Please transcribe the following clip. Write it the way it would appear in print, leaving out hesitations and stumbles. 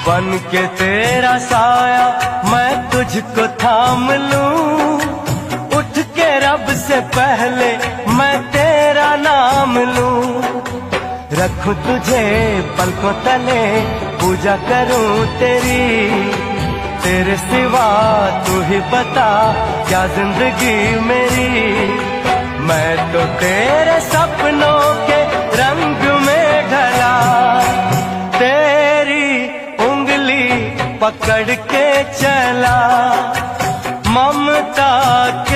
बन के तेरा साया मैं तुझको थाम लूं, उठ के रब से पहले मैं तेरा नाम लूं। रखूं तुझे पलकों तले, पूजा करूं तेरी, तेरे सिवा तू ही बता क्या जिंदगी मेरी। मैं तो तेरे सपनों के रंग में ढला, तेरी उंगली पकड़ के चला, ममता के